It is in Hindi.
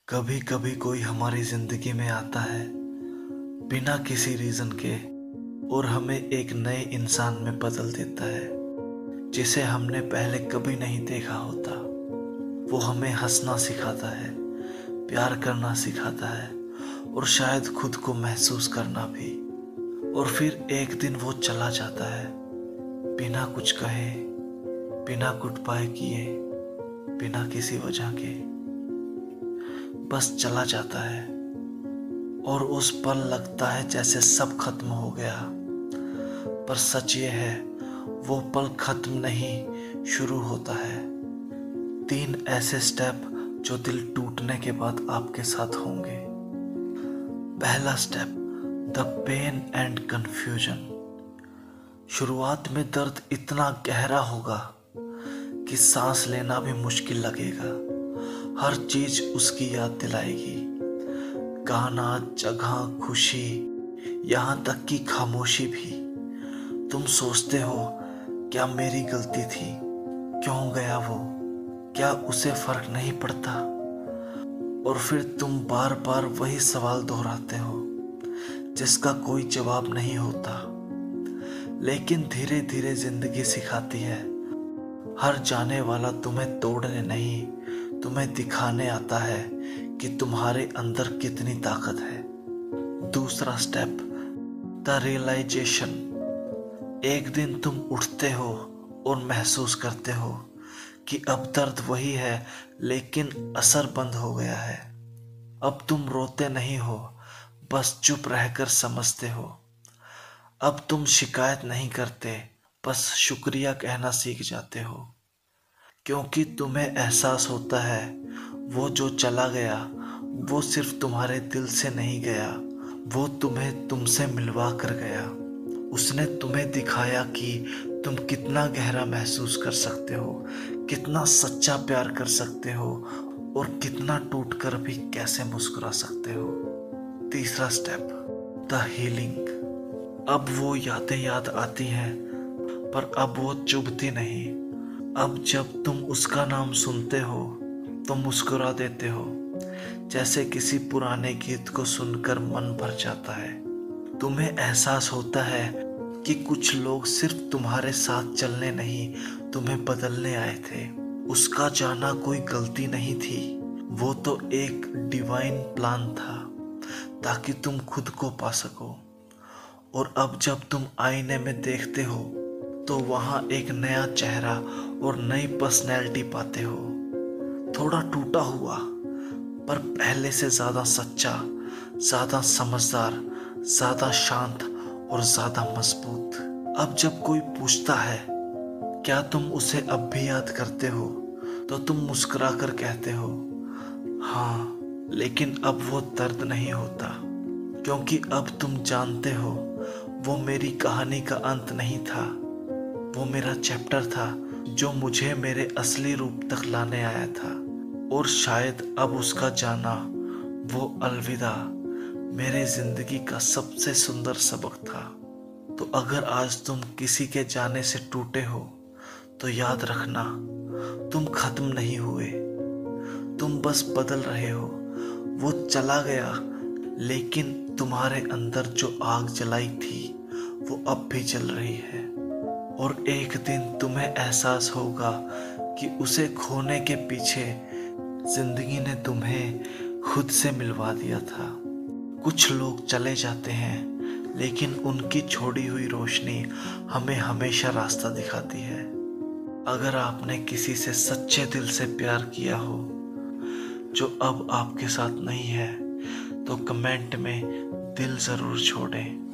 कभी कभी कोई हमारी जिंदगी में आता है बिना किसी रीजन के और हमें एक नए इंसान में बदल देता है जिसे हमने पहले कभी नहीं देखा होता। वो हमें हंसना सिखाता है, प्यार करना सिखाता है और शायद खुद को महसूस करना भी। और फिर एक दिन वो चला जाता है बिना कुछ कहे, बिना गुड बाय किए, बिना किसी वजह के, बस चला जाता है। और उस पल लगता है जैसे सब खत्म हो गया, पर सच ये है वो पल खत्म नहीं, शुरू होता है। 3 ऐसे स्टेप जो दिल टूटने के बाद आपके साथ होंगे। पहला step, the pain and confusion. शुरुआत में दर्द इतना गहरा होगा कि सांस लेना भी मुश्किल लगेगा। हर चीज उसकी याद दिलाएगी, गाना, जगह, खुशी, यहाँ तक कि खामोशी भी। तुम सोचते हो क्या मेरी गलती थी, क्यों गया वो, क्या उसे फर्क नहीं पड़ता। और फिर तुम बार बार वही सवाल दोहराते हो जिसका कोई जवाब नहीं होता। लेकिन धीरे धीरे जिंदगी सिखाती है, हर जाने वाला तुम्हें तोड़ने नहीं, तुम्हें दिखाने आता है कि तुम्हारे अंदर कितनी ताकत है। दूसरा स्टेप, द रियलाइजेशन। एक दिन तुम उठते हो और महसूस करते हो कि अब दर्द वही है लेकिन असर बंद हो गया है। अब तुम रोते नहीं हो, बस चुप रहकर समझते हो। अब तुम शिकायत नहीं करते, बस शुक्रिया कहना सीख जाते हो। क्योंकि तुम्हें एहसास होता है वो जो चला गया वो सिर्फ तुम्हारे दिल से नहीं गया, वो तुम्हें तुमसे मिलवा कर गया। उसने तुम्हें दिखाया कि तुम कितना गहरा महसूस कर सकते हो, कितना सच्चा प्यार कर सकते हो और कितना टूट कर भी कैसे मुस्कुरा सकते हो। तीसरा स्टेप, द हीलिंग। अब वो यादें याद आती हैं पर अब वो चुभती नहीं। अब जब तुम उसका नाम सुनते हो तो मुस्कुरा देते हो, जैसे किसी पुराने गीत को सुनकर मन भर जाता है। तुम्हें एहसास होता है कि कुछ लोग सिर्फ तुम्हारे साथ चलने नहीं, तुम्हें बदलने आए थे। उसका जाना कोई गलती नहीं थी, वो तो एक डिवाइन प्लान था ताकि तुम खुद को पा सको। और अब जब तुम आईने में देखते हो तो वहां एक नया चेहरा और नई पर्सनैलिटी पाते हो। थोड़ा टूटा हुआ पर पहले से ज्यादा सच्चा, ज्यादा समझदार, ज्यादा शांत और ज्यादा मजबूत। अब जब कोई पूछता है क्या तुम उसे अब भी याद करते हो, तो तुम मुस्कुरा कर कहते हो हाँ, लेकिन अब वो दर्द नहीं होता। क्योंकि अब तुम जानते हो वो मेरी कहानी का अंत नहीं था, वो मेरा चैप्टर था जो मुझे मेरे असली रूप तक लाने आया था। और शायद अब उसका जाना, वो अलविदा, मेरे जिंदगी का सबसे सुंदर सबक था। तो अगर आज तुम किसी के जाने से टूटे हो तो याद रखना, तुम खत्म नहीं हुए, तुम बस बदल रहे हो। वो चला गया लेकिन तुम्हारे अंदर जो आग जलाई थी वो अब भी जल रही है। और एक दिन तुम्हें एहसास होगा कि उसे खोने के पीछे जिंदगी ने तुम्हें खुद से मिलवा दिया था। कुछ लोग चले जाते हैं लेकिन उनकी छोड़ी हुई रोशनी हमें हमेशा रास्ता दिखाती है। अगर आपने किसी से सच्चे दिल से प्यार किया हो जो अब आपके साथ नहीं है तो कमेंट में दिल जरूर छोड़ें।